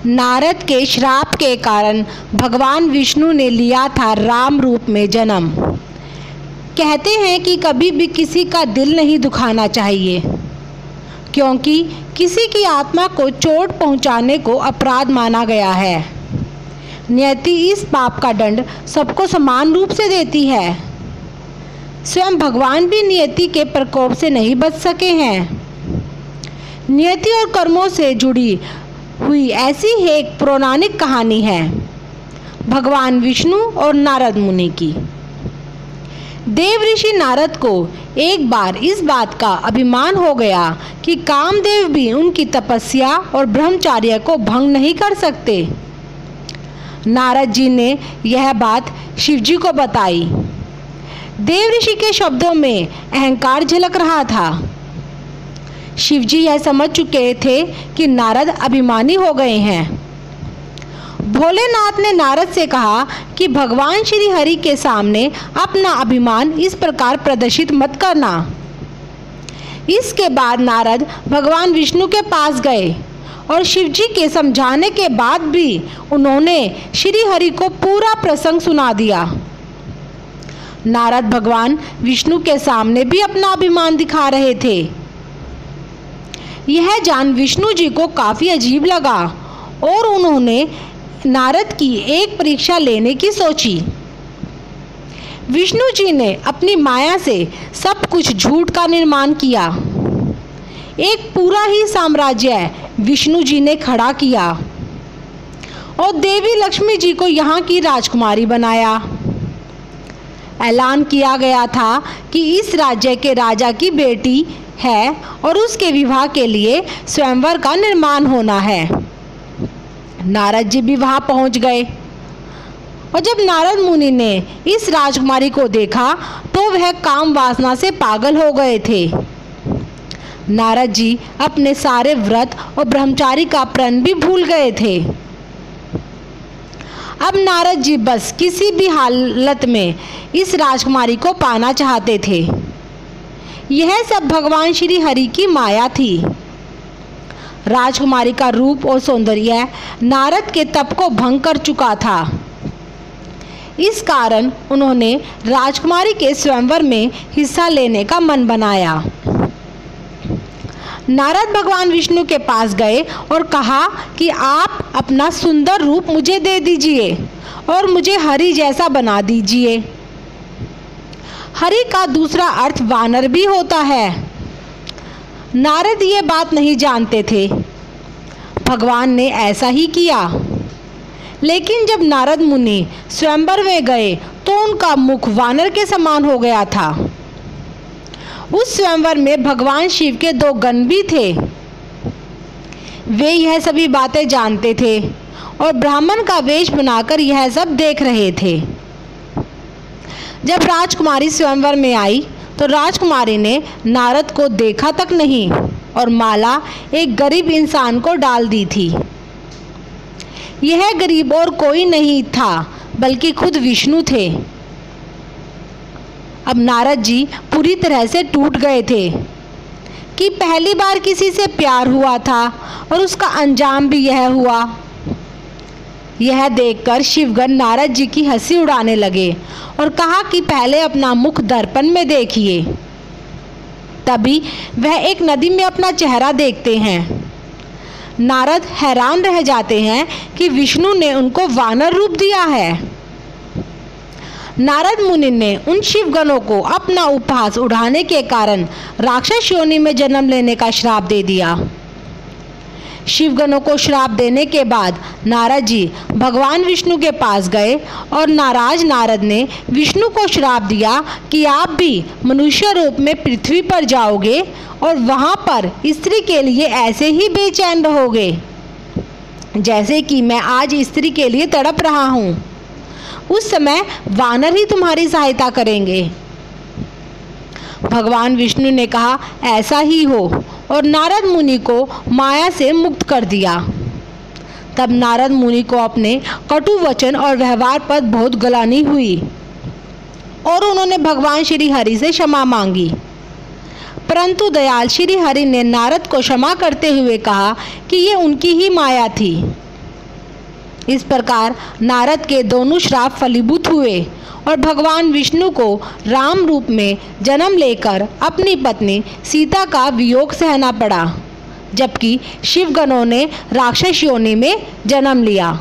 नारद के श्राप के कारण भगवान विष्णु ने लिया था राम रूप में जन्म। कहते हैं कि कभी भी किसी का दिल नहीं दुखाना चाहिए, क्योंकि किसी की आत्मा को चोट पहुंचाने को अपराध माना गया है। नियति इस पाप का दंड सबको समान रूप से देती है। स्वयं भगवान भी नियति के प्रकोप से नहीं बच सके हैं। नियति और कर्मों से जुड़ी हुई ऐसी ही एक पौराणिक कहानी है भगवान विष्णु और नारद मुनि की। देव ऋषि नारद को एक बार इस बात का अभिमान हो गया कि कामदेव भी उनकी तपस्या और ब्रह्मचर्य को भंग नहीं कर सकते। नारद जी ने यह बात शिवजी को बताई। देव ऋषि के शब्दों में अहंकार झलक रहा था। शिवजी यह समझ चुके थे कि नारद अभिमानी हो गए हैं। भोलेनाथ ने नारद से कहा कि भगवान श्री हरि के सामने अपना अभिमान इस प्रकार प्रदर्शित मत करना। इसके बाद नारद भगवान विष्णु के पास गए और शिवजी के समझाने के बाद भी उन्होंने श्री हरि को पूरा प्रसंग सुना दिया। नारद भगवान विष्णु के सामने भी अपना अभिमान दिखा रहे थे। यह जान विष्णु जी को काफ़ी अजीब लगा और उन्होंने नारद की एक परीक्षा लेने की सोची। विष्णु जी ने अपनी माया से सब कुछ झूठ का निर्माण किया। एक पूरा ही साम्राज्य विष्णु जी ने खड़ा किया और देवी लक्ष्मी जी को यहाँ की राजकुमारी बनाया। ऐलान किया गया था कि इस राज्य के राजा की बेटी है और उसके विवाह के लिए स्वयंवर का निर्माण होना है। नारद जी भी वहां पहुंच गए और जब नारद मुनि ने इस राजकुमारी को देखा तो वह काम वासना से पागल हो गए थे। नारद जी अपने सारे व्रत और ब्रह्मचारी का प्रण भी भूल गए थे। अब नारद जी बस किसी भी हालत में इस राजकुमारी को पाना चाहते थे। यह सब भगवान श्री हरि की माया थी। राजकुमारी का रूप और सौंदर्य नारद के तप को भंग कर चुका था। इस कारण उन्होंने राजकुमारी के स्वयंवर में हिस्सा लेने का मन बनाया। नारद भगवान विष्णु के पास गए और कहा कि आप अपना सुंदर रूप मुझे दे दीजिए और मुझे हरि जैसा बना दीजिए। हरि का दूसरा अर्थ वानर भी होता है। नारद ये बात नहीं जानते थे। भगवान ने ऐसा ही किया। लेकिन जब नारद मुनि स्वयंवर में गए तो उनका मुख वानर के समान हो गया था। उस स्वयंवर में भगवान शिव के 2 गण भी थे। वे यह सभी बातें जानते थे और ब्राह्मण का वेश बनाकर यह सब देख रहे थे। जब राजकुमारी स्वयंवर में आई तो राजकुमारी ने नारद को देखा तक नहीं और माला एक गरीब इंसान को डाल दी थी। यह गरीब और कोई नहीं था बल्कि खुद विष्णु थे। अब नारद जी पूरी तरह से टूट गए थे कि पहली बार किसी से प्यार हुआ था और उसका अंजाम भी यह हुआ। यह देखकर शिवगण नारद जी की हंसी उड़ाने लगे और कहा कि पहले अपना मुख दर्पण में देखिए। तभी वह एक नदी में अपना चेहरा देखते हैं। नारद हैरान रह जाते हैं कि विष्णु ने उनको वानर रूप दिया है। नारद मुनि ने उन शिवगणों को अपना उपहास उड़ाने के कारण राक्षस योनि में जन्म लेने का श्राप दे दिया। शिवगणों को श्राप देने के बाद नारद जी भगवान विष्णु के पास गए और नाराज नारद ने विष्णु को श्राप दिया कि आप भी मनुष्य रूप में पृथ्वी पर जाओगे और वहां पर स्त्री के लिए ऐसे ही बेचैन रहोगे जैसे कि मैं आज स्त्री के लिए तड़प रहा हूँ। उस समय वानर ही तुम्हारी सहायता करेंगे। भगवान विष्णु ने कहा ऐसा ही हो और नारद मुनि को माया से मुक्त कर दिया। तब नारद मुनि को अपने कटु वचन और व्यवहार पर बहुत गलानी हुई और उन्होंने भगवान श्री हरि से क्षमा मांगी। परंतु दयाल श्री हरि ने नारद को क्षमा करते हुए कहा कि ये उनकी ही माया थी। इस प्रकार नारद के दोनों श्राप फलीभूत हुए और भगवान विष्णु को राम रूप में जन्म लेकर अपनी पत्नी सीता का वियोग सहना पड़ा, जबकि शिवगणों ने राक्षस योनि में जन्म लिया।